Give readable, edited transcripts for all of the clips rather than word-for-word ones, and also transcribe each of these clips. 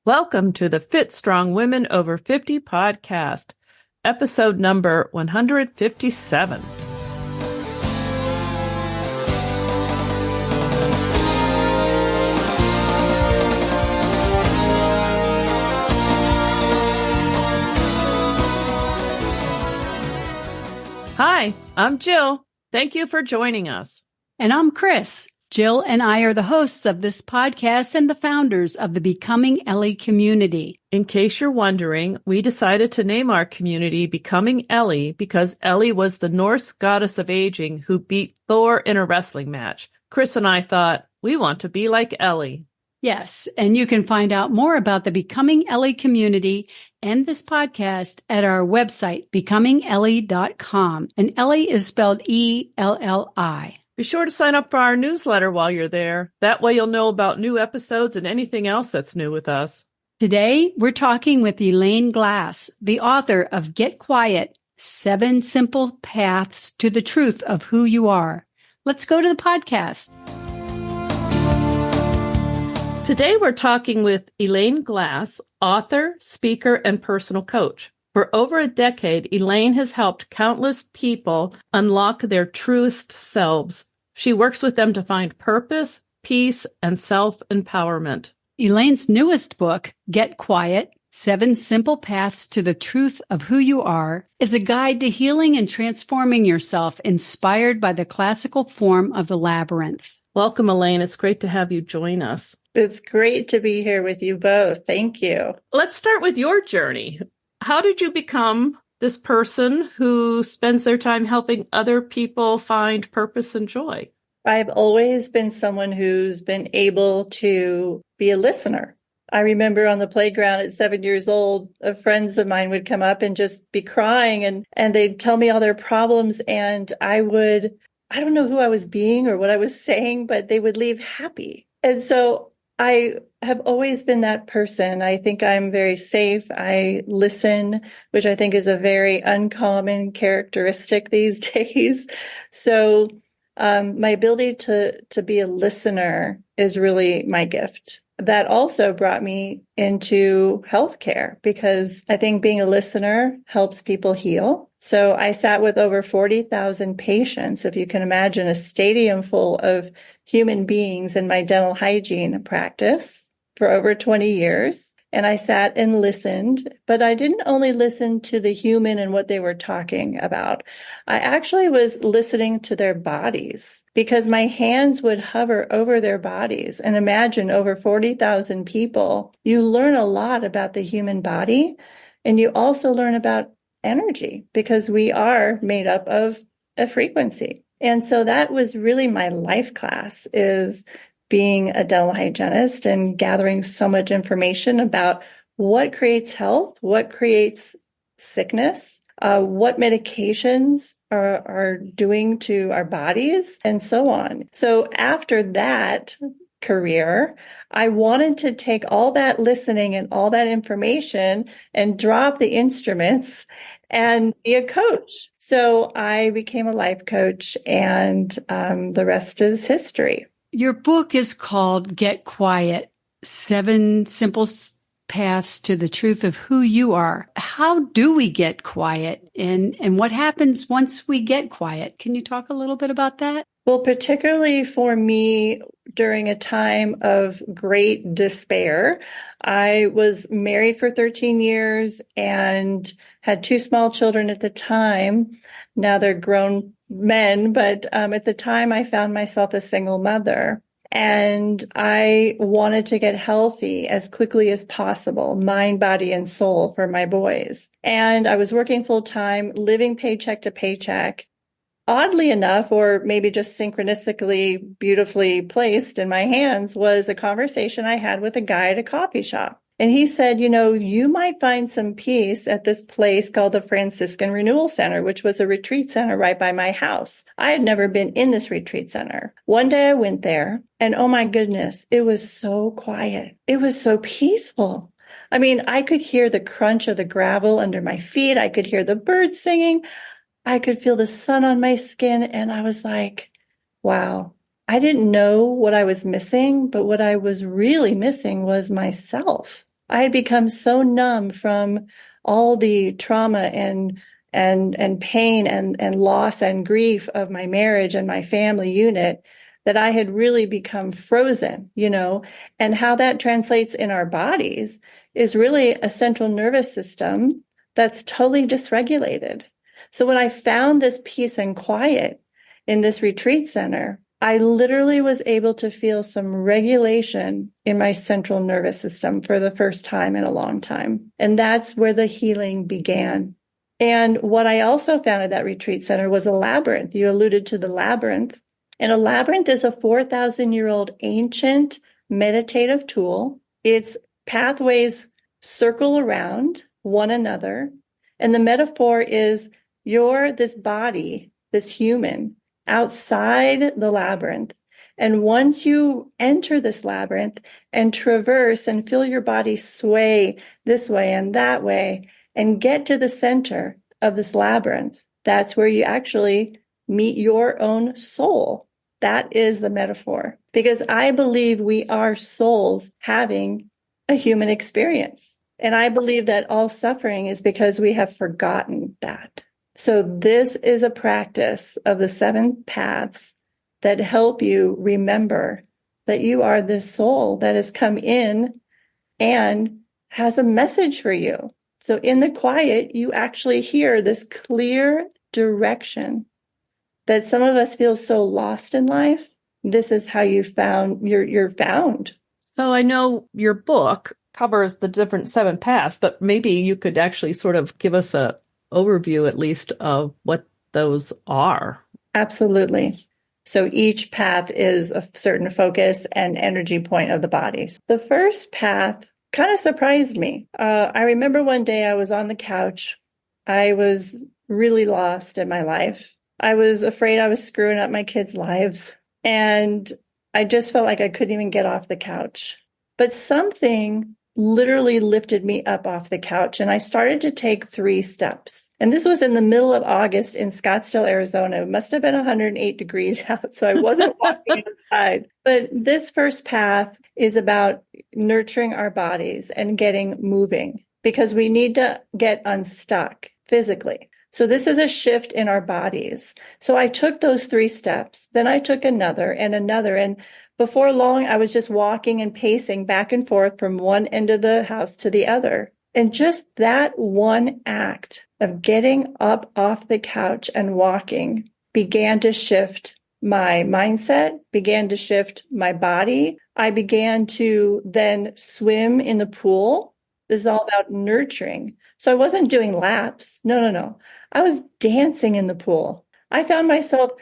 Welcome to the Fit Strong Women Over 50 podcast, episode number 157. Hi, I'm Jill. Thank you for joining us. And I'm Chris. Jill and I are the hosts of this podcast and the founders of the Becoming Ellie community. In case you're wondering, we decided to name our community Becoming Ellie because Ellie was the Norse goddess of aging who beat Thor in a wrestling match. Chris and I thought, we want to be like Ellie. Yes, and you can find out more about the Becoming Ellie community and this podcast at our website, becomingellie.com. And Ellie is spelled E-L-L-I. Be sure to sign up for our newsletter while you're there. That way you'll know about new episodes and anything else that's new with us. Today, we're talking with Elaine Glass, the author of Get Quiet, 7 Simple Paths to the Truth of Who You Are. Let's go to the podcast. Today, we're talking with Elaine Glass, author, speaker, and personal coach. For over a decade, Elaine has helped countless people unlock their truest selves. She works with them to find purpose, peace, and self-empowerment. Elaine's newest book, Get Quiet, 7 Simple Paths to the Truth of Who You Are, is a guide to healing and transforming yourself inspired by the classical form of the labyrinth. Welcome, Elaine. It's great to have you join us. It's great to be here with you both. Thank you. Let's start with your journey. How did you become this person who spends their time helping other people find purpose and joy? I've always been someone who's been able to be a listener. I remember on the playground at 7 years old, friends of mine would come up and just be crying and they'd tell me all their problems. And I don't know who I was being or what I was saying, but they would leave happy. And so I have always been that person. I think I'm very safe. I listen, which I think is a very uncommon characteristic these days. So my ability to be a listener is really my gift. That also brought me into healthcare because I think being a listener helps people heal. So I sat with over 40,000 patients, if you can imagine a stadium full of human beings in my dental hygiene practice for over 20 years. And I sat and listened, but I didn't only listen to the human and what they were talking about. I actually was listening to their bodies because my hands would hover over their bodies. And imagine over 40,000 people, you learn a lot about the human body. And you also learn about energy because we are made up of a frequency. And so that was really my life class, is being a dental hygienist and gathering so much information about what creates health, what creates sickness, what medications are doing to our bodies, and so on. So after that career, I wanted to take all that listening and all that information and drop the instruments and be a coach. So I became a life coach, and the rest is history. Your book is called Get Quiet, 7 Simple Paths to the Truth of Who You Are. How do we get quiet, and what happens once we get quiet? Can you talk a little bit about that? Well, particularly for me, during a time of great despair, I was married for 13 years and had 2 small children at the time. Now they're grown men, but at the time I found myself a single mother. And I wanted to get healthy as quickly as possible, mind, body, and soul for my boys. And I was working full time, living paycheck to paycheck. Oddly enough, or maybe just synchronistically beautifully placed in my hands, was a conversation I had with a guy at a coffee shop. And he said, you might find some peace at this place called the Franciscan Renewal Center, which was a retreat center right by my house. I had never been in this retreat center. One day I went there, and oh my goodness, it was so quiet. It was so peaceful. I mean, I could hear the crunch of the gravel under my feet. I could hear the birds singing. I could feel the sun on my skin. And I was like, wow, I didn't know what I was missing, but what I was really missing was myself. I had become so numb from all the trauma and pain and loss and grief of my marriage and my family unit that I had really become frozen, and how that translates in our bodies is really a central nervous system that's totally dysregulated. So when I found this peace and quiet in this retreat center, I literally was able to feel some regulation in my central nervous system for the first time in a long time. And that's where the healing began. And what I also found at that retreat center was a labyrinth. You alluded to the labyrinth. And a labyrinth is a 4,000-year-old ancient meditative tool. Its pathways circle around one another. And the metaphor is you're this body, this human, outside the labyrinth. And once you enter this labyrinth and traverse and feel your body sway this way and that way and get to the center of this labyrinth, that's where you actually meet your own soul. That is the metaphor, because I believe we are souls having a human experience. And I believe that all suffering is because we have forgotten that. So this is a practice of the 7 paths that help you remember that you are this soul that has come in and has a message for you. So in the quiet, you actually hear this clear direction that some of us feel so lost in life. This is how you're found. So I know your book covers the different 7 paths, but maybe you could actually sort of give us a overview at least of what those are. Absolutely. So each path is a certain focus and energy point of the body. The first path kind of surprised me. I remember one day I was on the couch. I was really lost in my life. I was afraid I was screwing up my kids' lives. And I just felt like I couldn't even get off the couch. But something literally lifted me up off the couch, and I started to take 3 steps. And this was in the middle of August in Scottsdale, Arizona. It must have been 108 degrees out, so I wasn't walking outside. But this first path is about nurturing our bodies and getting moving, because we need to get unstuck physically. So this is a shift in our bodies. So I took those 3 steps, then I took another and another, and before long, I was just walking and pacing back and forth from one end of the house to the other. And just that one act of getting up off the couch and walking began to shift my mindset, began to shift my body. I began to then swim in the pool. This is all about nurturing. So I wasn't doing laps. No. I was dancing in the pool. I found myself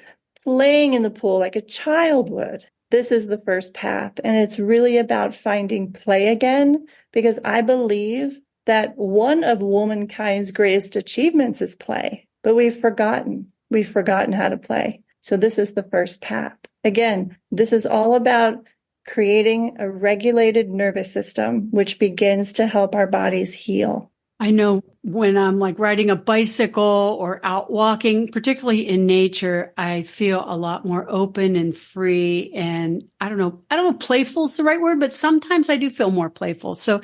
playing in the pool like a child would. This is the first path, and it's really about finding play again, because I believe that one of womankind's greatest achievements is play, but we've forgotten how to play. So this is the first path. Again, this is all about creating a regulated nervous system, which begins to help our bodies heal. I know when I'm like riding a bicycle or out walking, particularly in nature, I feel a lot more open and free. And I don't know, playful is the right word, but sometimes I do feel more playful. So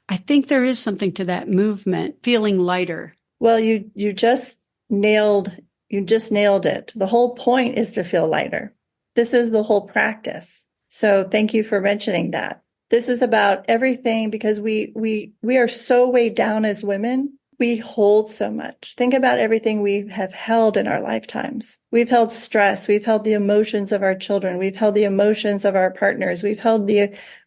I think there is something to that movement, feeling lighter. Well, you just nailed it. The whole point is to feel lighter. This is the whole practice. So thank you for mentioning that. This is about everything, because we are so weighed down as women. We hold so much. Think about everything we have held in our lifetimes. We've held stress. We've held the emotions of our children. We've held the emotions of our partners. We've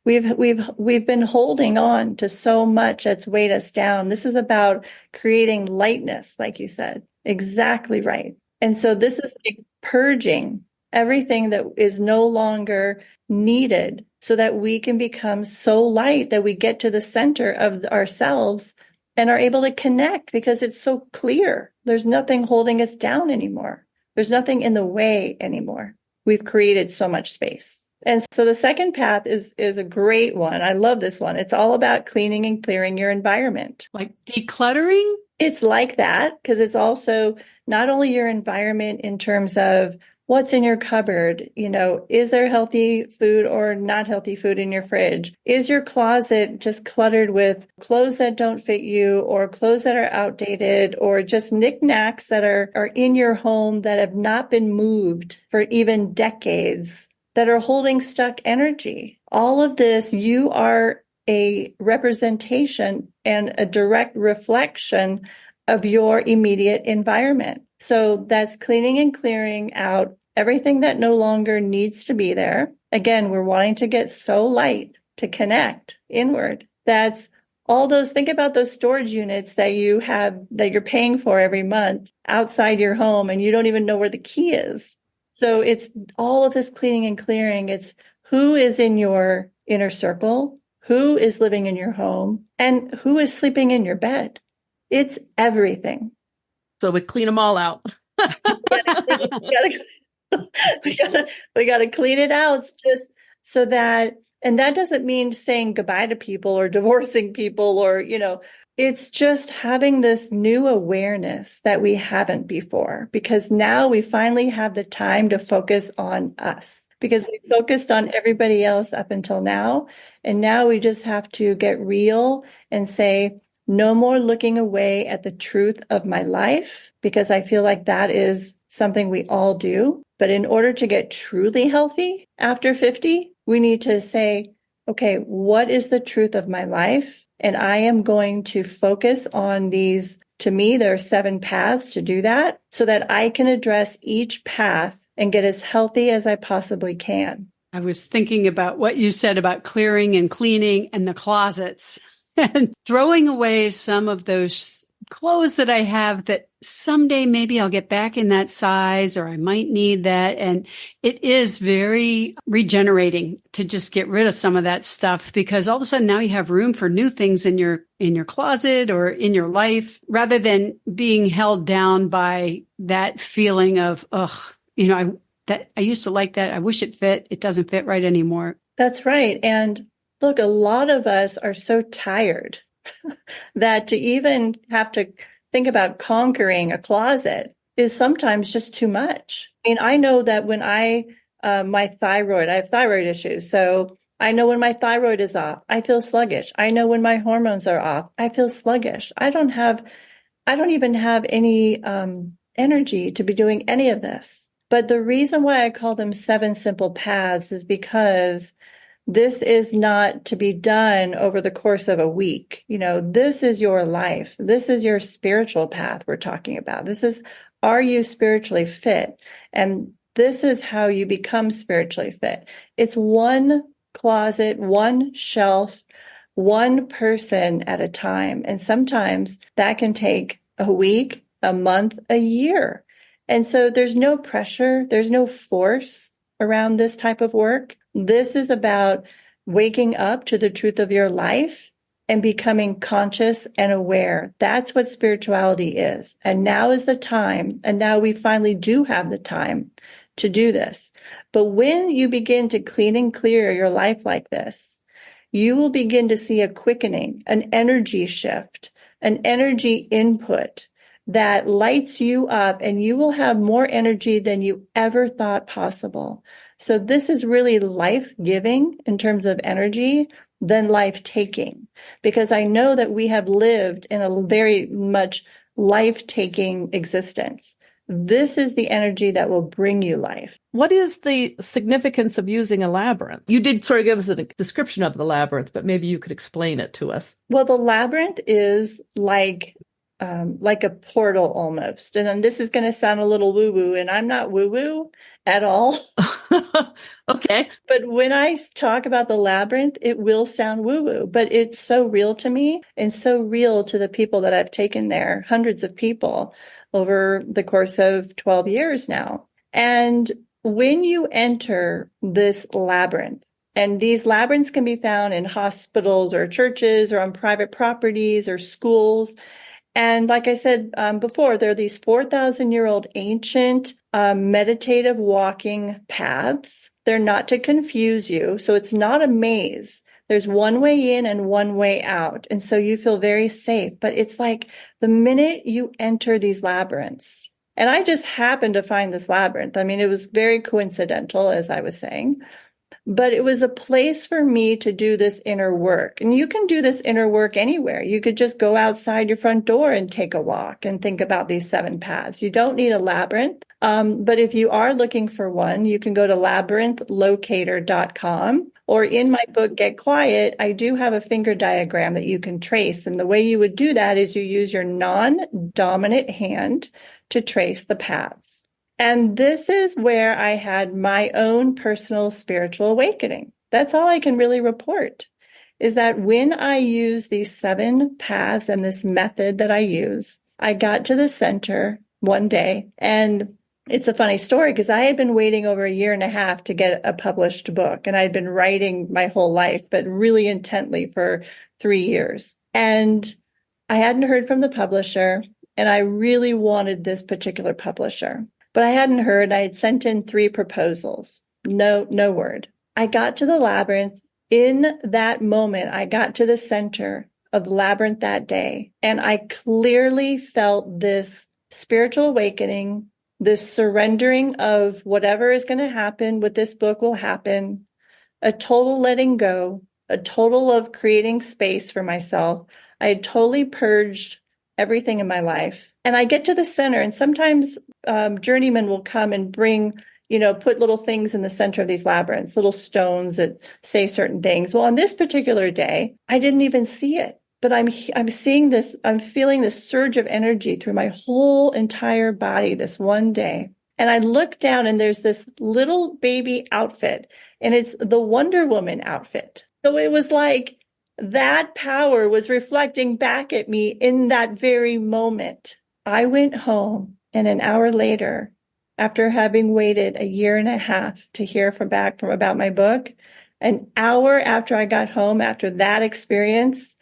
been holding on to so much that's weighed us down. This is about creating lightness, like you said. Exactly right. And so this is like purging everything that is no longer needed, so that we can become so light that we get to the center of ourselves and are able to connect, because it's so clear. There's nothing holding us down anymore. There's nothing in the way anymore. We've created so much space. And so the second path is a great one. I love this one. It's all about cleaning and clearing your environment. Like decluttering? It's like that, because it's also not only your environment in terms of what's in your cupboard? Is there healthy food or not healthy food in your fridge? Is your closet just cluttered with clothes that don't fit you or clothes that are outdated or just knickknacks that are in your home that have not been moved for even decades, that are holding stuck energy? All of this, you are a representation and a direct reflection of your immediate environment. So that's cleaning and clearing out everything that no longer needs to be there. Again, we're wanting to get so light to connect inward. That's all those, think about those storage units that you have, that you're paying for every month outside your home and you don't even know where the key is. So it's all of this cleaning and clearing. It's who is in your inner circle, who is living in your home, and who is sleeping in your bed. It's everything. So we clean them all out. we gotta clean it out just so that, and that doesn't mean saying goodbye to people or divorcing people or, it's just having this new awareness that we haven't before, because now we finally have the time to focus on us, because we focused on everybody else up until now. And now we just have to get real and say, no more looking away at the truth of my life, because I feel like that is something we all do. But in order to get truly healthy after 50, we need to say, okay, what is the truth of my life? And I am going to focus on these. To me, there are 7 paths to do that so that I can address each path and get as healthy as I possibly can. I was thinking about what you said about clearing and cleaning and the closets and throwing away some of those clothes that I have that someday maybe I'll get back in that size or I might need that. And it is very regenerating to just get rid of some of that stuff, because all of a sudden now you have room for new things in your closet or in your life, rather than being held down by that feeling of, I used to like that. I wish it fit. It doesn't fit right anymore. That's right. And look, a lot of us are so tired that to even have to think about conquering a closet is sometimes just too much. I mean, I know that when I have thyroid issues. So I know when my thyroid is off, I feel sluggish. I know when my hormones are off, I feel sluggish. I don't even have any energy to be doing any of this. But the reason why I call them 7 simple paths is because this is not to be done over the course of a week. This is your life. This is your spiritual path we're talking about. This is, are you spiritually fit? And this is how you become spiritually fit. It's one closet, one shelf, one person at a time. And sometimes that can take a week, a month, a year. And so there's no pressure. There's no force around this type of work. This is about waking up to the truth of your life and becoming conscious and aware. That's what spirituality is. And now is the time. And now we finally do have the time to do this. But when you begin to clean and clear your life like this, you will begin to see a quickening, an energy shift, an energy input that lights you up, and you will have more energy than you ever thought possible. So this is really life-giving in terms of energy than life-taking, because I know that we have lived in a very much life-taking existence. This is the energy that will bring you life. What is the significance of using a labyrinth? You did sort of give us a description of the labyrinth, but maybe you could explain it to us. Well, the labyrinth is like a portal almost. And this is going to sound a little woo-woo, and I'm not woo-woo at all. Okay. But when I talk about the labyrinth, it will sound woo-woo, but it's so real to me and so real to the people that I've taken there, hundreds of people over the course of 12 years now. And when you enter this labyrinth, and these labyrinths can be found in hospitals or churches or on private properties or schools. And like I said before, there are these 4,000-year-old ancient meditative walking paths. They're not to confuse you. So it's not a maze. There's one way in and one way out. And so you feel very safe. But it's like the minute you enter these labyrinths, And I just happened to find this labyrinth. I mean, it was very coincidental, as I was saying, but it was a place for me to do this inner work. And you can do this inner work anywhere. You could just go outside your front door and take a walk and think about these 7 paths. You don't need a labyrinth. But if you are looking for one, you can go to labyrinthlocator.com, or in my book, Get Quiet, I do have a finger diagram that you can trace. And the way you would do that is you use your non-dominant hand to trace the paths. And this is where I had my own personal spiritual awakening. That's all I can really report, is that when I use these 7 paths and this method that I use, I got to the center one day. And it's a funny story because I had been waiting over a year and a half to get a published book. And I'd been writing my whole life, but really intently for 3 years. And I hadn't heard from the publisher, and I really wanted this particular publisher. But I hadn't heard. I had sent in 3 proposals. No word. I got to the labyrinth. In that moment, I got to the center of the labyrinth that day, and I clearly felt this spiritual awakening, this surrendering of whatever is going to happen with this book will happen, a total letting go, a total of creating space for myself. I had totally purged everything in my life. And I get to the center, and sometimes journeymen will come and bring, put little things in the center of these labyrinths, little stones that say certain things. Well, on this particular day, I didn't even see it, but I'm seeing this, I'm feeling this surge of energy through my whole entire body this one day. And I look down, and there's this little baby outfit, and it's the Wonder Woman outfit. So it was like that power was reflecting back at me in that very moment. I went home, and an hour later, after having waited a year and a half to hear about my book, an hour after I got home, after that experience,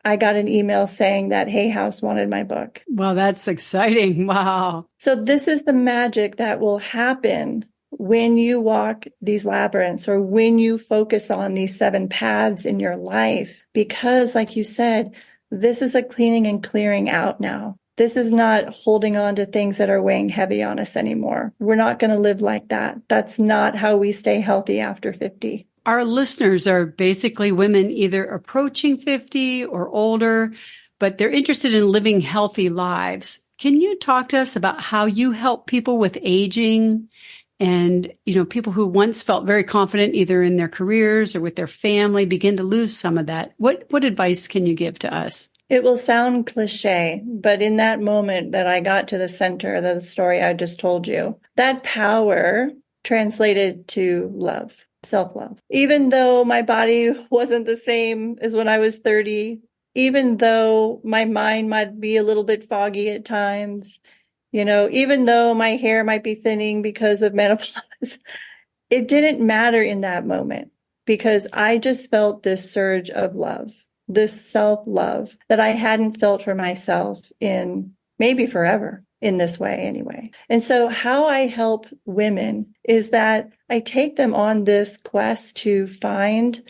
I got an email saying that Hay House wanted my book. Wow, that's exciting. Wow. So this is the magic that will happen when you walk these labyrinths, or when you focus on these 7 paths in your life, because like you said, this is a cleaning and clearing out now. This is not holding on to things that are weighing heavy on us anymore. We're not going to live like that. That's not how we stay healthy after 50. Our listeners are basically women either approaching 50 or older, but they're interested in living healthy lives. Can you talk to us about how you help people with aging and, people who once felt very confident either in their careers or with their family begin to lose some of that? What advice can you give to us? It will sound cliche, but in that moment that I got to the center of the story I just told you, that power translated to love, self-love. Even though my body wasn't the same as when I was 30, even though my mind might be a little bit foggy at times, even though my hair might be thinning because of menopause, it didn't matter in that moment, because I just felt this surge of love, this self-love that I hadn't felt for myself in maybe forever, in this way anyway. And so how I help women is that I take them on this quest to find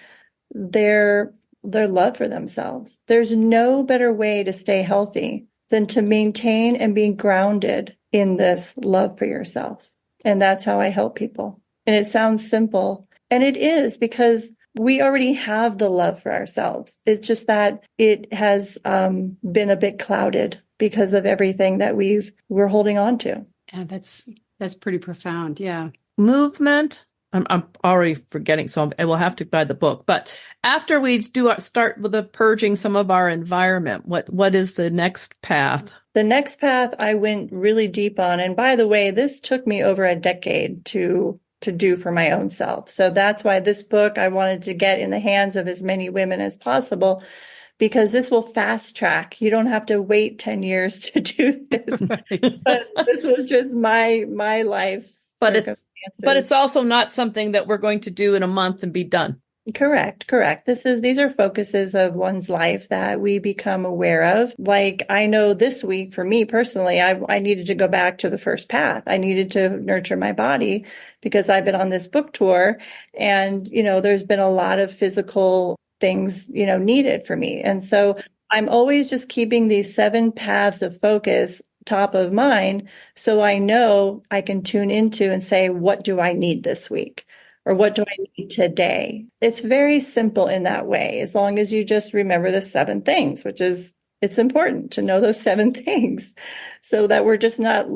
their love for themselves. There's no better way to stay healthy than to maintain and be grounded in this love for yourself. And that's how I help people. And it sounds simple, and it is, because we already have the love for ourselves. It's just that it has been a bit clouded because of everything that we're holding on to. Yeah, that's pretty profound. Yeah. Movement. I'm already forgetting, so I will have to buy the book. But after we start with the purging some of our environment, what is the next path? The next path I went really deep on. And by the way, this took me over a decade to do for my own self. So that's why this book I wanted to get in the hands of as many women as possible, because this will fast track. You don't have to wait 10 years to do this. Right. But this was just my life. But it's also not something that we're going to do in a month and be done. Correct. These are focuses of one's life that we become aware of. Like, I know this week for me personally, I needed to go back to the first path. I needed to nurture my body because I've been on this book tour, and, there's been a lot of physical things, needed for me. And so I'm always just keeping these 7 paths of focus top of mind. So I know I can tune into and say, what do I need this week? Or what do I need today? It's very simple in that way, as long as you just remember the 7 things, which is, it's important to know those 7 things so that we're just not,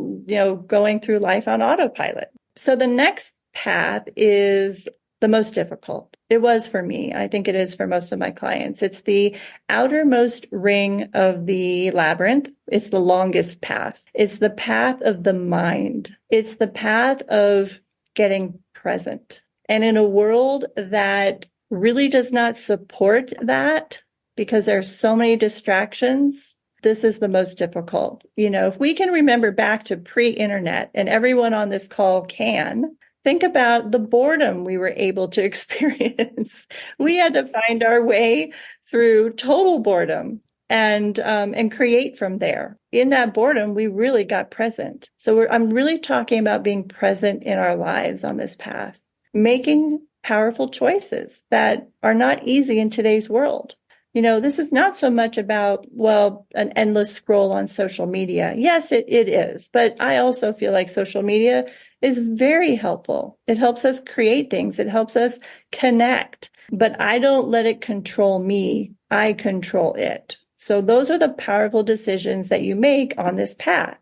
going through life on autopilot. So the next path is the most difficult. It was for me. I think it is for most of my clients. It's the outermost ring of the labyrinth. It's the longest path. It's the path of the mind. It's the path of getting present. And in a world that really does not support that, because there's so many distractions, this is the most difficult. If we can remember back to pre-internet, and everyone on this call can, think about the boredom we were able to experience. We had to find our way through total boredom and create from there. In that boredom, we really got present. So I'm really talking about being present in our lives on this path, making powerful choices that are not easy in today's world. This is not so much about, an endless scroll on social media. Yes, it is. But I also feel like social media is very helpful. It helps us create things. It helps us connect. But I don't let it control me. I control it. So those are the powerful decisions that you make on this path,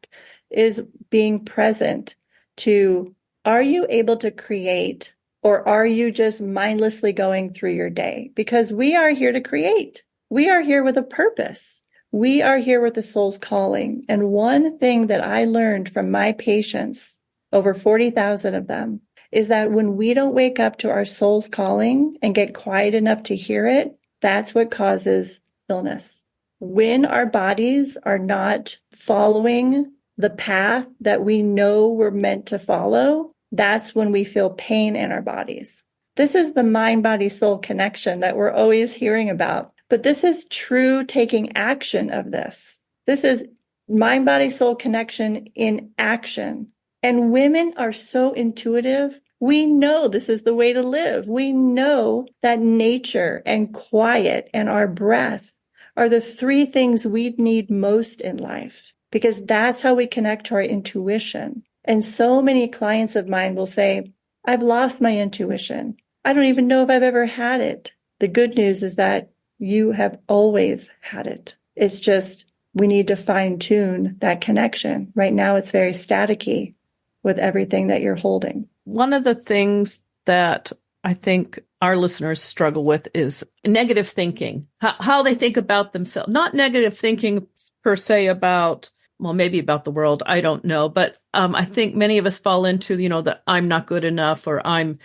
is being present to, are you able to create, or are you just mindlessly going through your day? Because we are here to create. We are here with a purpose. We are here with the soul's calling. And one thing that I learned from my patients, over 40,000 of them, is that when we don't wake up to our soul's calling and get quiet enough to hear it, that's what causes illness. When our bodies are not following the path that we know we're meant to follow, that's when we feel pain in our bodies. This is the mind-body-soul connection that we're always hearing about. But this is true taking action of this. This is mind-body-soul connection in action. And women are so intuitive. We know this is the way to live. We know that nature and quiet and our breath are the 3 things we need most in life, because that's how we connect to our intuition. And so many clients of mine will say, I've lost my intuition. I don't even know if I've ever had it. The good news is that you have always had it. It's just we need to fine tune that connection. Right now, it's very staticky with everything that you're holding. One of the things that I think our listeners struggle with is negative thinking, how they think about themselves. Not negative thinking per se about, maybe about the world. I don't know. But I think many of us fall into, that I'm not good enough, or I'm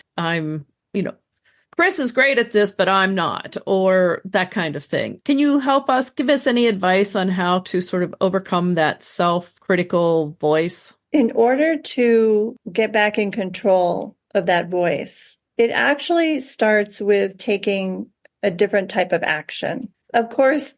Chris is great at this, but I'm not, or that kind of thing. Can you help us, give us any advice on how to sort of overcome that self-critical voice? In order to get back in control of that voice, it actually starts with taking a different type of action. Of course,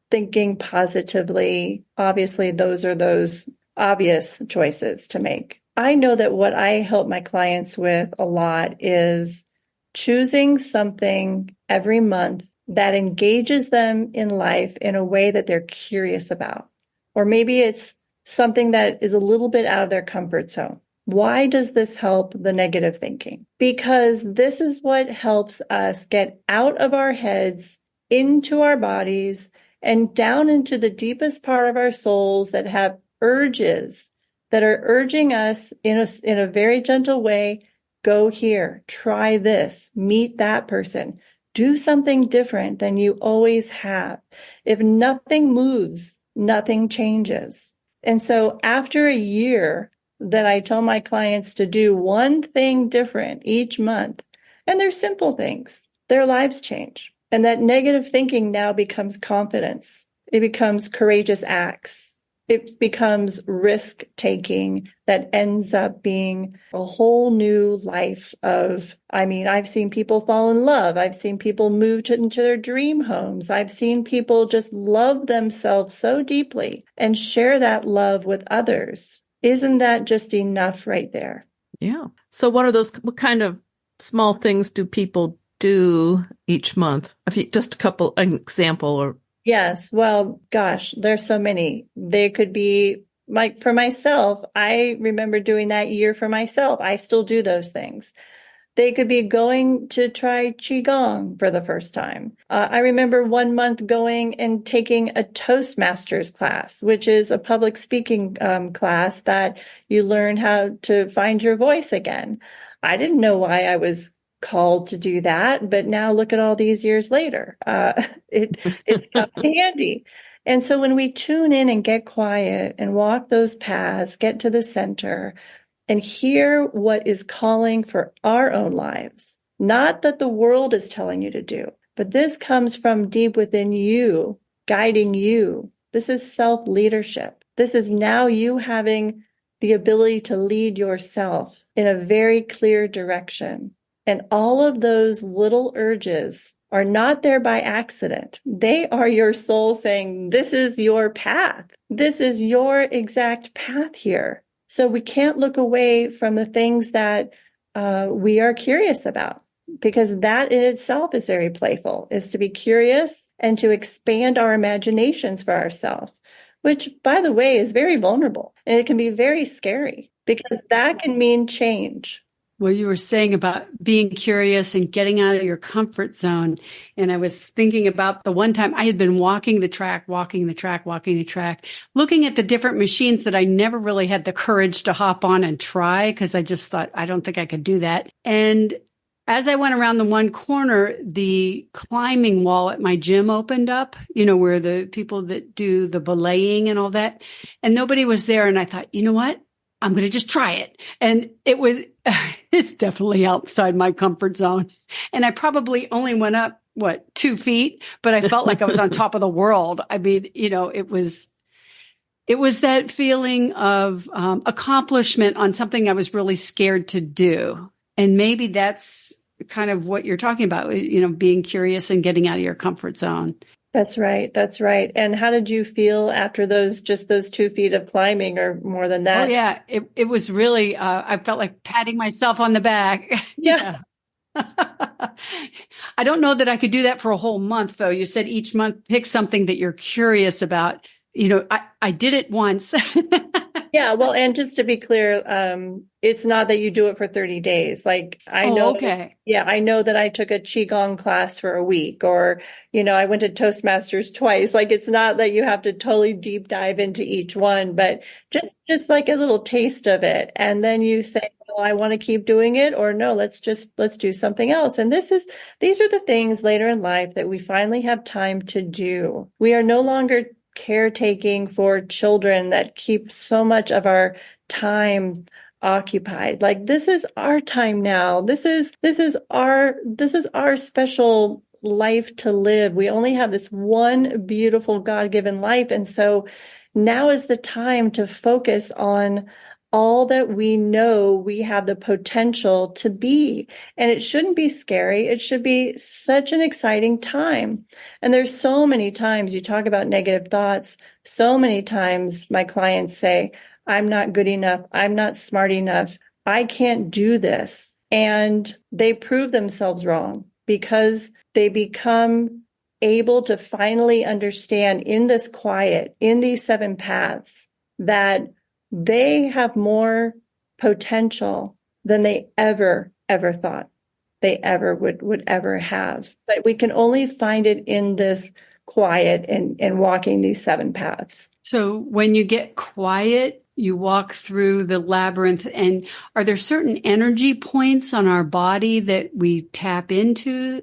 thinking positively, obviously, those are those obvious choices to make. I know that what I help my clients with a lot is choosing something every month that engages them in life in a way that they're curious about. Or maybe it's something that is a little bit out of their comfort zone. Why does this help the negative thinking? Because this is what helps us get out of our heads, into our bodies, and down into the deepest part of our souls that have urges that are urging us in a very gentle way. Go here, try this, meet that person, do something different than you always have. If nothing moves, nothing changes. And so after a year that I tell my clients to do one thing different each month, and they're simple things, their lives change. And that negative thinking now becomes confidence. It becomes courageous acts. It becomes risk-taking that ends up being a whole new life of, I've seen people fall in love. I've seen people move into their dream homes. I've seen people just love themselves so deeply and share that love with others. Isn't that just enough right there? Yeah. So what kind of small things do people do each month? Just an example or. Yes. Well, gosh, there's so many. They could be for myself, I remember doing that year for myself. I still do those things. They could be going to try Qigong for the first time. I remember 1 month going and taking a Toastmasters class, which is a public speaking class that you learn how to find your voice again. I didn't know why I was called to do that, but now look at all these years later. It's come in handy. And so when we tune in and get quiet and walk those paths, get to the center, and hear what is calling for our own lives, not that the world is telling you to do, but this comes from deep within you, guiding you. This is self-leadership. This is now you having the ability to lead yourself in a very clear direction. And all of those little urges are not there by accident. They are your soul saying, this is your path. This is your exact path here. So we can't look away from the things that we are curious about, because that in itself is very playful, is to be curious and to expand our imaginations for ourselves, which, by the way, is very vulnerable. And it can be very scary because that can mean change. Well, you were saying about being curious and getting out of your comfort zone. And I was thinking about the one time I had been walking the track, looking at the different machines that I never really had the courage to hop on and try, because I just thought, I don't think I could do that. And as I went around the one corner, the climbing wall at my gym opened up, where the people that do the belaying and all that, and nobody was there. And I thought, you know what? I'm going to just try it. And it's definitely outside my comfort zone. And I probably only went up, 2 feet, but I felt like I was on top of the world. I mean, it was that feeling of accomplishment on something I was really scared to do. And maybe that's kind of what you're talking about, being curious and getting out of your comfort zone. That's right. That's right. And how did you feel after those 2 feet of climbing, or more than that? Oh, yeah. It was really, I felt like patting myself on the back. Yeah. I don't know that I could do that for a whole month, though. You said each month, pick something that you're curious about. I did it once. Yeah. Well, and just to be clear, it's not that you do it for 30 days. Like I know, okay. Yeah, I know that I took a Qigong class for a week, or, I went to Toastmasters twice. Like it's not that you have to totally deep dive into each one, but just like a little taste of it. And then you say, well, I want to keep doing it, or no, let's do something else. And these are the things later in life that we finally have time to do. We are no longer caretaking for children that keep so much of our time occupied. Like this is our time now. This is our special life to live. We only have this one beautiful God-given life. And so now is the time to focus on all that we know we have the potential to be. And it shouldn't be scary. It should be such an exciting time. And there's so many times you talk about negative thoughts. So many times my clients say, I'm not good enough. I'm not smart enough. I can't do this. And they prove themselves wrong because they become able to finally understand in this quiet, in these 7 paths, that they have more potential than they ever thought they ever would ever have. But we can only find it in this quiet and walking these 7 paths. So when you get quiet, you walk through the labyrinth, and are there certain energy points on our body that we tap into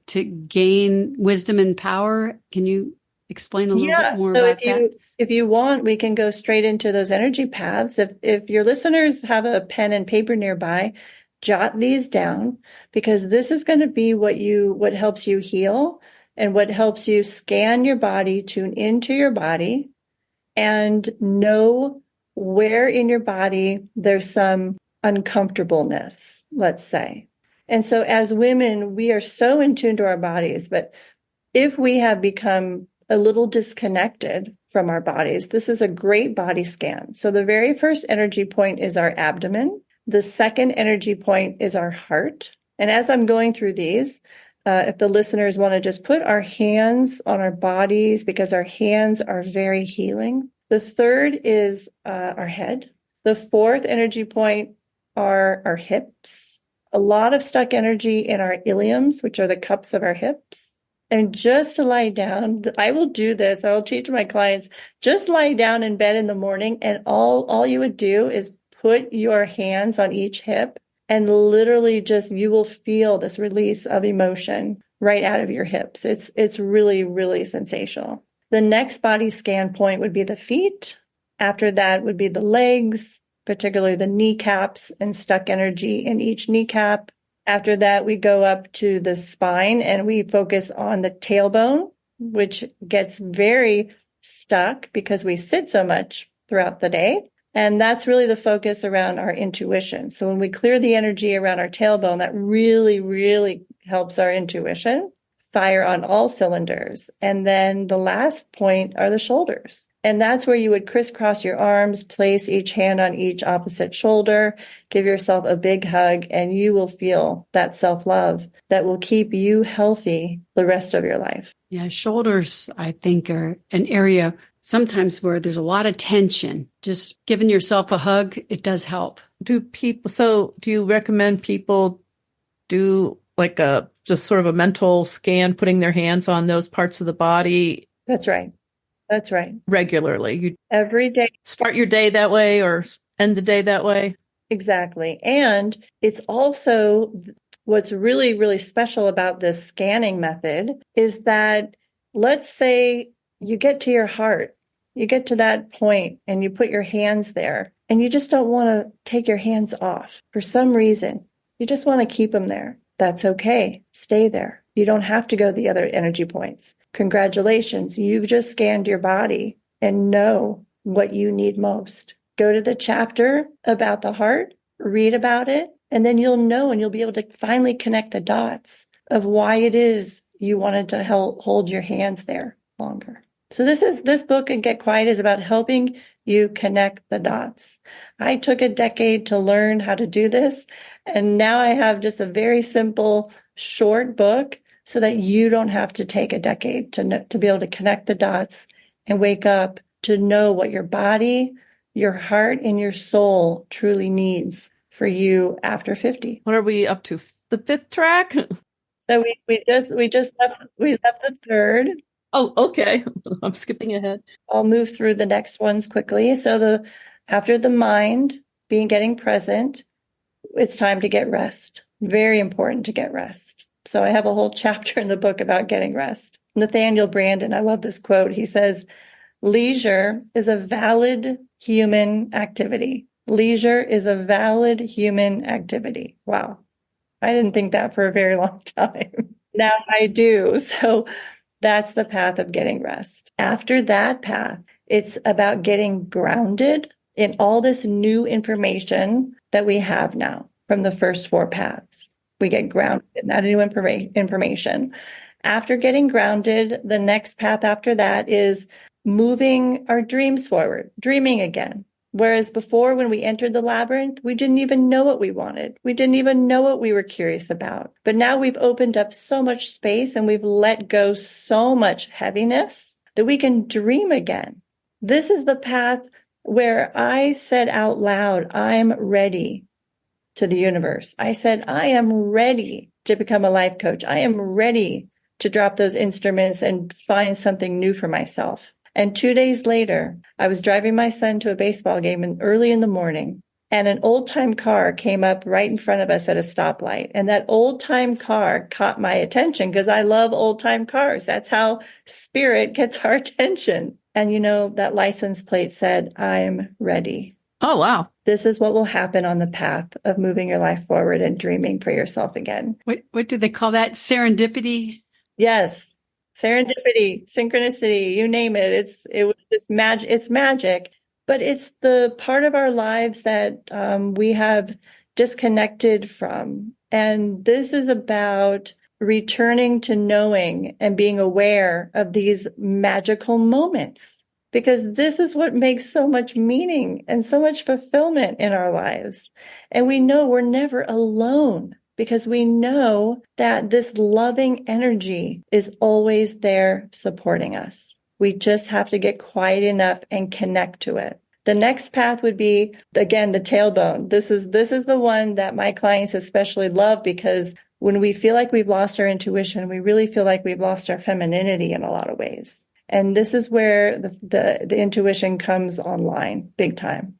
to gain wisdom and power? Can you explain a little bit more about that? If you want, we can go straight into those energy paths. If your listeners have a pen and paper nearby, jot these down, because this is going to be what helps you heal and what helps you scan your body, tune into your body, and know where in your body there's some uncomfortableness, let's say. And so as women, we are so in tune to our bodies, but if we have become a little disconnected from our bodies, this is a great body scan. So the very first energy point is our abdomen. The second energy point is our heart. And as I'm going through these, if the listeners want to just put our hands on our bodies, because our hands are very healing. The third is our head. The fourth energy point are our hips. A lot of stuck energy in our iliums, which are the cups of our hips. And just to lie down, I will do this. I will teach my clients, just lie down in bed in the morning, and all you would do is put your hands on each hip, and literally just, you will feel this release of emotion right out of your hips. It's really, really sensational. The next body scan point would be the feet. After that would be the legs, particularly the kneecaps and stuck energy in each kneecap. After that, we go up to the spine and we focus on the tailbone, which gets very stuck because we sit so much throughout the day. And that's really the focus around our intuition. So when we clear the energy around our tailbone, that really, really helps our intuition fire on all cylinders. And then the last point are the shoulders. And that's where you would crisscross your arms, place each hand on each opposite shoulder, give yourself a big hug, and you will feel that self-love that will keep you healthy the rest of your life. Yeah, shoulders, I think, are an area sometimes where there's a lot of tension. Just giving yourself a hug, it does help. Do you recommend people do like just sort of a mental scan, putting their hands on those parts of the body? That's right. That's right. Regularly. Every day. Start your day that way or end the day that way. Exactly. And it's also what's really, really special about this scanning method is that, let's say you get to your heart, you get to that point and you put your hands there and you just don't want to take your hands off for some reason. You just want to keep them there. That's okay. Stay there. You don't have to go to the other energy points. Congratulations. You've just scanned your body and know what you need most. Go to the chapter about the heart, read about it, and then you'll know and you'll be able to finally connect the dots of why it is you wanted to hold your hands there longer. So this book, and Get Quiet, is about helping you connect the dots. I took a decade to learn how to do this, and now I have just a very simple, short book so that you don't have to take a decade to be able to connect the dots and wake up to know what your body, your heart, and your soul truly needs for you after 50. What are we up to? The fifth track? So we left the third. Oh, okay. I'm skipping ahead. I'll move through the next ones quickly. So after the mind getting present, it's time to get rest. Very important to get rest. So I have a whole chapter in the book about getting rest. Nathaniel Branden, I love this quote. He says, "Leisure is a valid human activity. Leisure is a valid human activity." Wow. I didn't think that for a very long time. Now I do. So that's the path of getting rest. After that path, it's about getting grounded in all this new information that we have now from the first four paths. We get grounded in that new information. After getting grounded, the next path after that is moving our dreams forward, dreaming again. Whereas before, when we entered the labyrinth, we didn't even know what we wanted. We didn't even know what we were curious about. But now we've opened up so much space and we've let go so much heaviness that we can dream again. This is the path where I said out loud, I'm ready, to the universe. I said, I am ready to become a life coach. I am ready to drop those instruments and find something new for myself. And 2 days later, I was driving my son to a baseball game early in the morning, and an old-time car came up right in front of us at a stoplight. And that old-time car caught my attention because I love old-time cars. That's how spirit gets our attention. And that license plate said, I'm ready. Oh, wow. This is what will happen on the path of moving your life forward and dreaming for yourself again. What do they call that? Serendipity? Yes. Serendipity, synchronicity, you name it. It was just magic. It's magic, but it's the part of our lives that we have disconnected from. And this is about returning to knowing and being aware of these magical moments, because this is what makes so much meaning and so much fulfillment in our lives. And we know we're never alone, because we know that this loving energy is always there supporting us. We just have to get quiet enough and connect to it. The next path would be, again, the tailbone. This is the one that my clients especially love, because when we feel like we've lost our intuition, we really feel like we've lost our femininity in a lot of ways. And this is where the intuition comes online big time.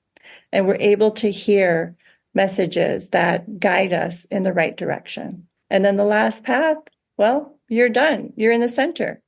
And we're able to hear messages that guide us in the right direction. And then the last path, well, you're done. You're in the center.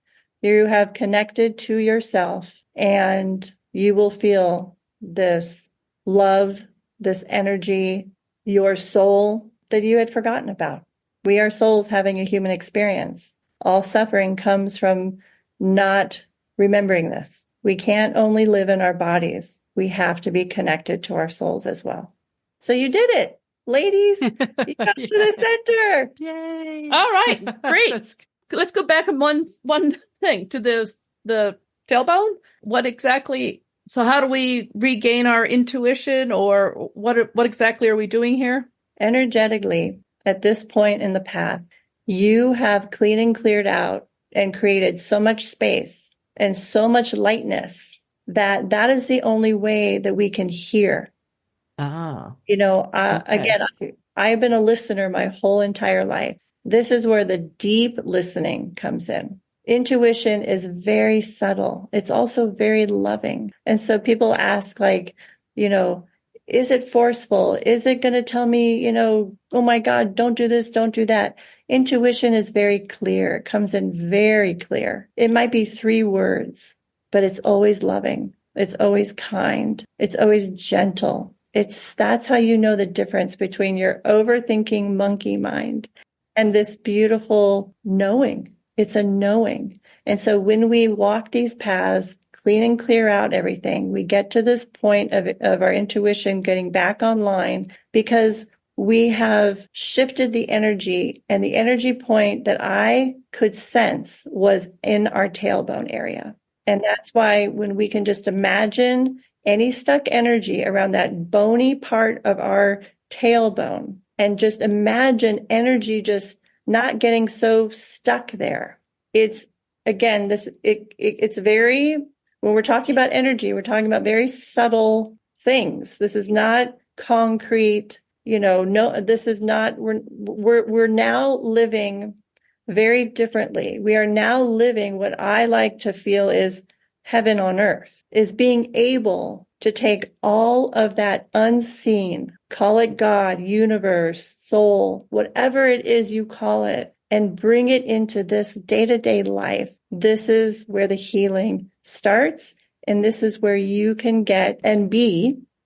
You have connected to yourself, and you will feel this love, this energy, your soul that you had forgotten about. We are souls having a human experience. All suffering comes from not remembering this. We can't only live in our bodies. We have to be connected to our souls as well. So you did it, ladies. You got to the center. Yay. All right, great. Let's go back on one thing to the tailbone. What exactly? So how do we regain our intuition, or what exactly are we doing here? Energetically, at this point in the path, you have clean and cleared out and created so much space and so much lightness that is the only way that we can hear. Ah, Okay. Again, I've been a listener my whole entire life. This is where the deep listening comes in. Intuition is very subtle. It's also very loving. And so people ask, like, is it forceful? Is it going to tell me, oh my God, don't do this, don't do that? Intuition is very clear. It comes in very clear. It might be 3 words, but it's always loving. It's always kind. It's always gentle. That's how you know the difference between your overthinking monkey mind and this beautiful knowing. It's a knowing. And so when we walk these paths, clean and clear out everything, we get to this point of our intuition getting back online, because we have shifted the energy, and the energy point that I could sense was in our tailbone area. And that's why when we can just imagine any stuck energy around that bony part of our tailbone, and just imagine energy just not getting so stuck there. It's, again, it's very, when we're talking about energy, we're talking about very subtle things. This is not concrete, no, this is not, we're now living very differently. We are now living what I like to feel is heaven on earth, is being able to take all of that unseen, call it God, universe, soul, whatever it is you call it, and bring it into this day-to-day life. This is where the healing starts, and this is where you can get and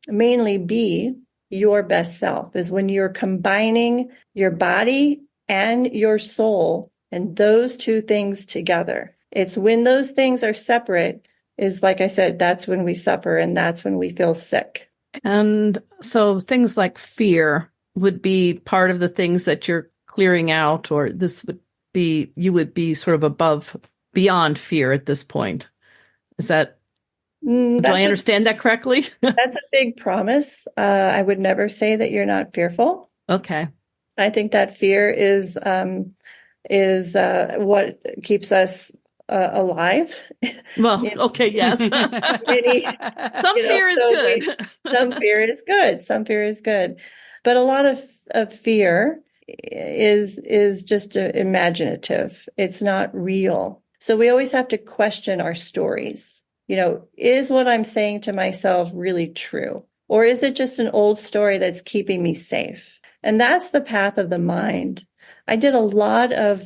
mainly be your best self, is when you're combining your body and your soul, and those two things together. It's when those things are separate, is, like I said, that's when we suffer, and that's when we feel sick. and so things like fear would be part of the things that you're clearing out, or you would be sort of beyond fear at this point. Is that, do I understand that correctly? That's a big promise. I would never say that you're not fearful. Okay. I think that fear is what keeps us alive. Well, okay, yes. Some fear is good. Some fear is good. Some fear is good. But a lot of fear is just imaginative. It's not real. So we always have to question our stories. Is what I'm saying to myself really true? Or is it just an old story that's keeping me safe? And that's the path of the mind. I did a lot of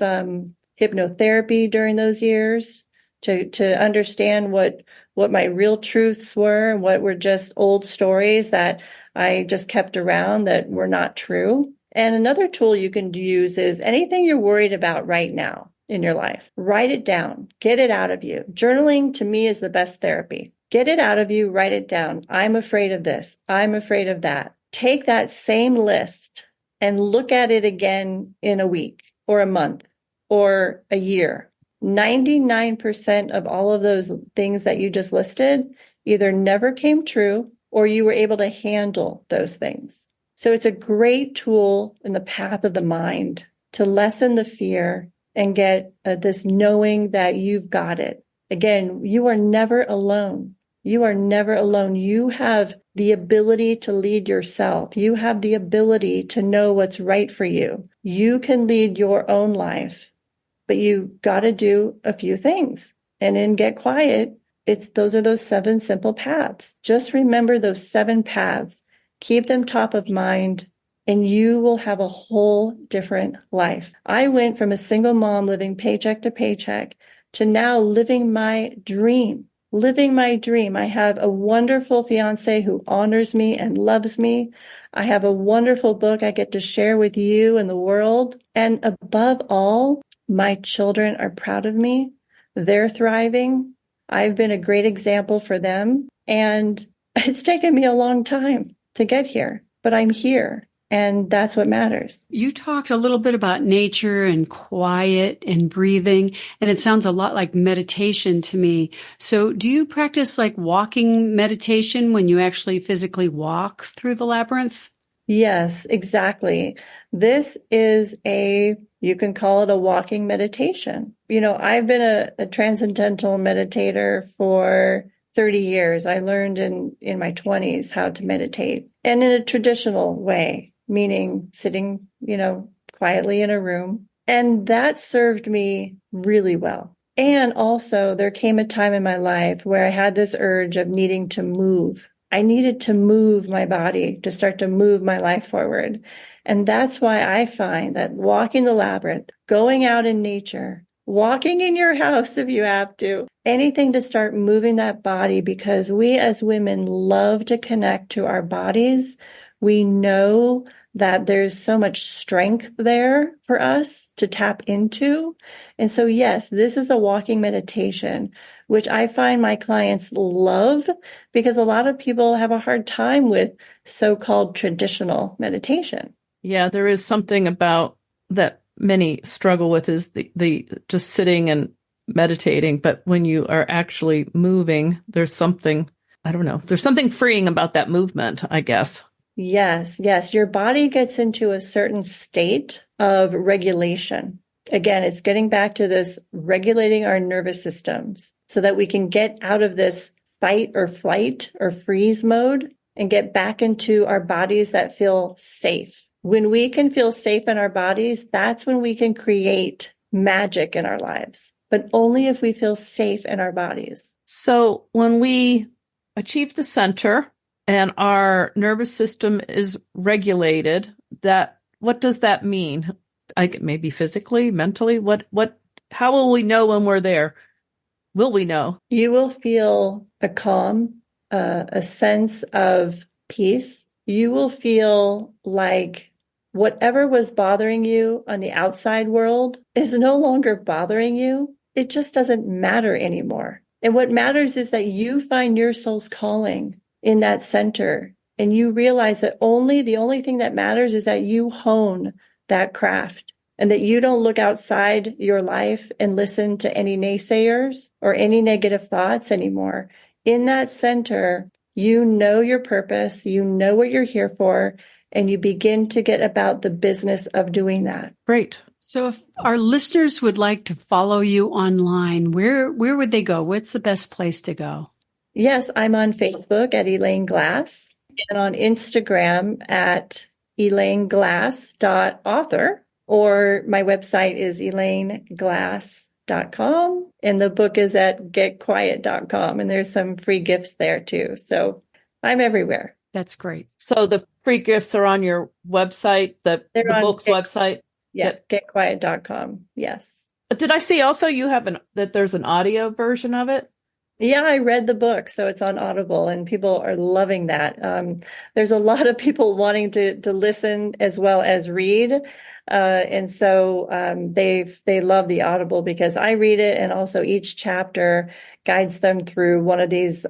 hypnotherapy during those years to understand what my real truths were, and what were just old stories that I just kept around that were not true. And another tool you can use is anything you're worried about right now in your life, write it down, get it out of you. Journaling to me is the best therapy. Get it out of you, write it down. I'm afraid of this. I'm afraid of that. Take that same list and look at it again in a week or a month or a year. 99% of all of those things that you just listed either never came true, or you were able to handle those things. So it's a great tool in the path of the mind to lessen the fear and get this knowing that you've got it. Again, you are never alone. You are never alone. You have the ability to lead yourself. You have the ability to know what's right for you. You can lead your own life, but you got to do a few things. And in Get Quiet, those are those 7 simple paths. Just remember those 7 paths. Keep them top of mind, and you will have a whole different life. I went from a single mom living paycheck to paycheck to now living my dream. I have a wonderful fiance who honors me and loves me. I have a wonderful book I get to share with you and the world. And above all, my children are proud of me. They're thriving. I've been a great example for them. And it's taken me a long time to get here, but I'm here. And that's what matters. You talked a little bit about nature and quiet and breathing, and it sounds a lot like meditation to me. So do you practice like walking meditation when you actually physically walk through the labyrinth? Yes, exactly. This is you can call it a walking meditation. I've been a transcendental meditator for 30 years. I learned in my 20s how to meditate, and in a traditional way, meaning sitting, quietly in a room. And that served me really well. And also there came a time in my life where I had this urge of needing to move. I needed to move my body to start to move my life forward. And that's why I find that walking the labyrinth, going out in nature, walking in your house if you have to, anything to start moving that body, because we as women love to connect to our bodies. We know that there's so much strength there for us to tap into. And so, yes, this is a walking meditation, which I find my clients love, because a lot of people have a hard time with so-called traditional meditation. Yeah, there is something about that many struggle with, is the just sitting and meditating. But when you are actually moving, there's something, I don't know, there's something freeing about that movement, I guess. Yes. Your body gets into a certain state of regulation. Again, it's getting back to this regulating our nervous systems so that we can get out of this fight or flight or freeze mode and get back into our bodies that feel safe. When we can feel safe in our bodies, that's when we can create magic in our lives, but only if we feel safe in our bodies. So when we achieve the center and our nervous system is regulated, what does that mean? Maybe physically, mentally, how will we know when we're there? Will we know? You will feel a calm, a sense of peace. You will feel like whatever was bothering you on the outside world is no longer bothering you. It just doesn't matter anymore. And what matters is that you find your soul's calling in that center, and you realize that the only thing that matters is that you hone that craft, and that you don't look outside your life and listen to any naysayers or any negative thoughts anymore. In that center, you know your purpose, you know what you're here for, and you begin to get about the business of doing that. Great. So if our listeners would like to follow you online, where would they go? What's the best place to go? Yes, I'm on Facebook at Elaine Glass, and on Instagram at elaineglass.author, or my website is elaineglass.com, and the book is at getquiet.com, and there's some free gifts there too. So I'm everywhere. That's great. So the free gifts are on your website, the book's website? Yeah, getquiet.com. Yes. But did I see also you have that there's an audio version of it? Yeah, I read the book, so it's on Audible, and people are loving that. There's a lot of people wanting to listen as well as read, and so they love the Audible because I read it, and also each chapter guides them through one of these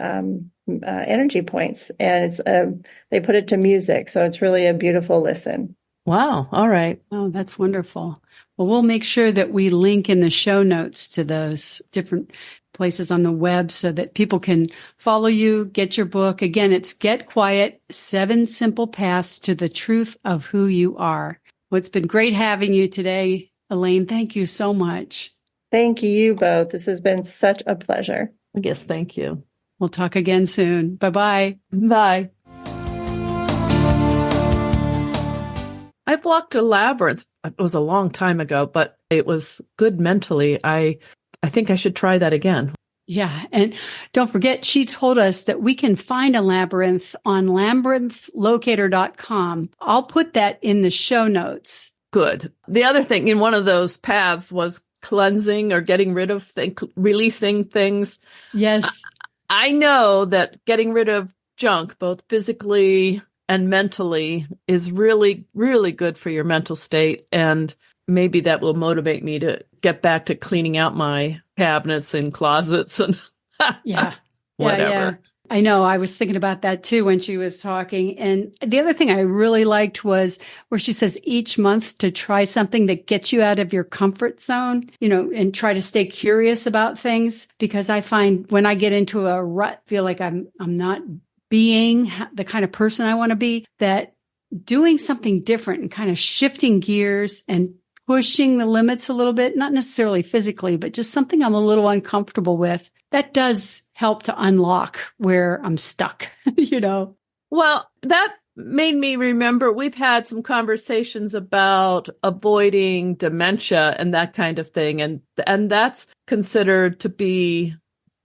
energy points, and they put it to music, so it's really a beautiful listen. Wow! All right. Oh, that's wonderful. Well, we'll make sure that we link in the show notes to those different places on the web so that people can follow you, get your book. Again, it's Get Quiet, 7 Simple Paths to the Truth of Who You Are. Well, it's been great having you today, Elaine. Thank you so much. Thank you both. This has been such a pleasure. Yes, thank you. We'll talk again soon. Bye-bye. Bye. I've walked a labyrinth. It was a long time ago, but it was good mentally. I think I should try that again. Yeah. And don't forget, she told us that we can find a labyrinth on labyrinthlocator.com. I'll put that in the show notes. Good. The other thing in one of those paths was cleansing or getting rid of releasing things. Yes. I know that getting rid of junk, both physically and mentally, is really, really good for your mental state. And maybe that will motivate me to get back to cleaning out my cabinets and closets and whatever. Yeah. I know. I was thinking about that too when she was talking. And the other thing I really liked was where she says each month to try something that gets you out of your comfort zone, and try to stay curious about things. Because I find when I get into a rut, feel like I'm not being the kind of person I want to be, that doing something different and kind of shifting gears and pushing the limits a little bit, not necessarily physically, but just something I'm a little uncomfortable with, that does help to unlock where I'm stuck, Well, that made me remember we've had some conversations about avoiding dementia and that kind of thing. And that's considered to be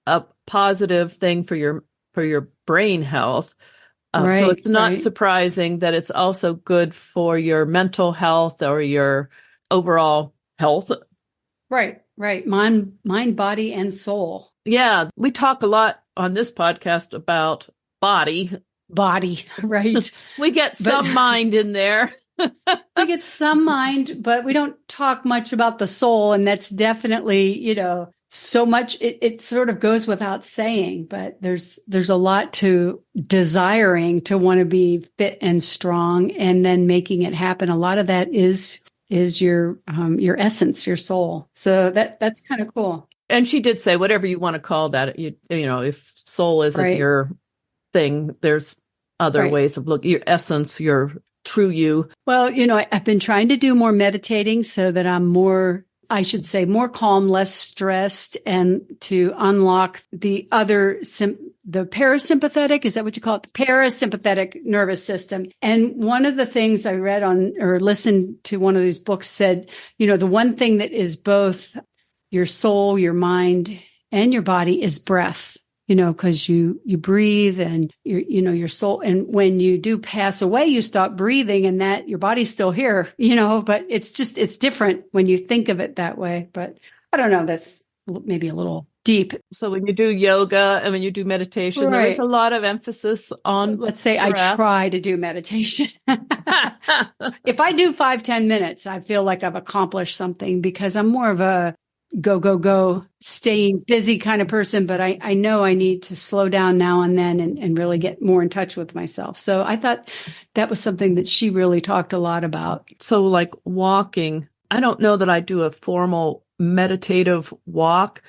a positive thing for your brain health. So it's not surprising that it's also good for your mental health or your overall health. Right. Mind, body, and soul. Yeah. We talk a lot on this podcast about body, right. We get some mind in there. We get some mind, but we don't talk much about the soul. And that's definitely, so much, it sort of goes without saying, but there's a lot to desiring to want to be fit and strong and then making it happen. A lot of that is your essence, your soul. So that's kind of cool. And she did say, whatever you want to call that, if soul isn't your thing, there's other ways of looking, your essence, your true you. Well, I've been trying to do more meditating so that I'm more calm, less stressed, and to unlock the parasympathetic, is that what you call it? The parasympathetic nervous system. And one of the things I read on or listened to one of these books said, the one thing that is both your soul, your mind, and your body is breath. Because you breathe and your soul. And when you do pass away, you stop breathing and that your body's still here, but it's different when you think of it that way. But I don't know, that's maybe a little deep. So when you do yoga and when you do meditation, there is a lot of emphasis on, let's say breath. I try to do meditation. If I do 5-10 minutes, I feel like I've accomplished something because I'm more of a go, staying busy kind of person, but I know I need to slow down now and then and really get more in touch with myself. So I thought that was something that she really talked a lot about. So like walking, I don't know that I do a formal meditative walk,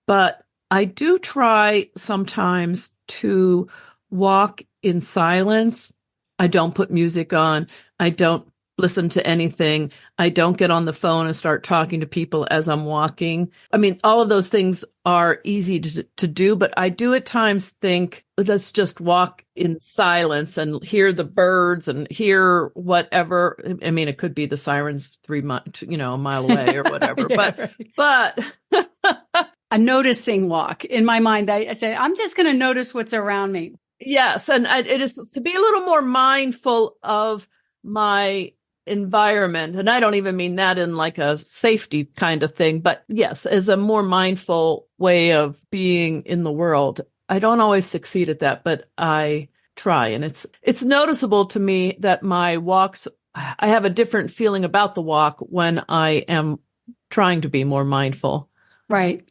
but I do try sometimes to walk in silence. I don't put music on. I don't listen to anything. I don't get on the phone and start talking to people as I'm walking. I mean, all of those things are easy to do, but I do at times think, let's just walk in silence and hear the birds and hear whatever. I mean, it could be the sirens a mile away or whatever, but a noticing walk. In my mind, I say, I'm just going to notice what's around me. Yes. And it is to be a little more mindful of my environment. And I don't even mean that in like a safety kind of thing, but yes, as a more mindful way of being in the world. I don't always succeed at that, but I try. And it's noticeable to me that my walks, I have a different feeling about the walk when I am trying to be more mindful. Right.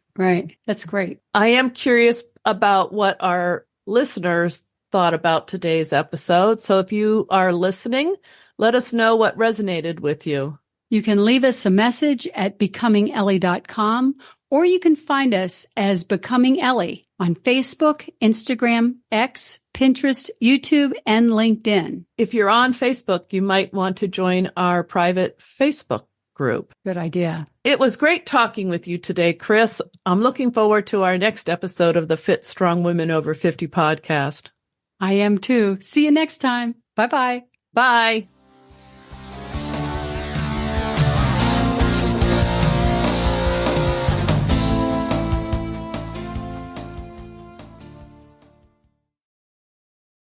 That's great. I am curious about what our listeners thought about today's episode. So if you are listening, let us know what resonated with you. You can leave us a message at becomingellie.com, or you can find us as Becoming Ellie on Facebook, Instagram, X, Pinterest, YouTube, and LinkedIn. If you're on Facebook, you might want to join our private Facebook group. Good idea. It was great talking with you today, Chris. I'm looking forward to our next episode of the Fit Strong Women Over 50 podcast. I am too. See you next time. Bye-bye. Bye.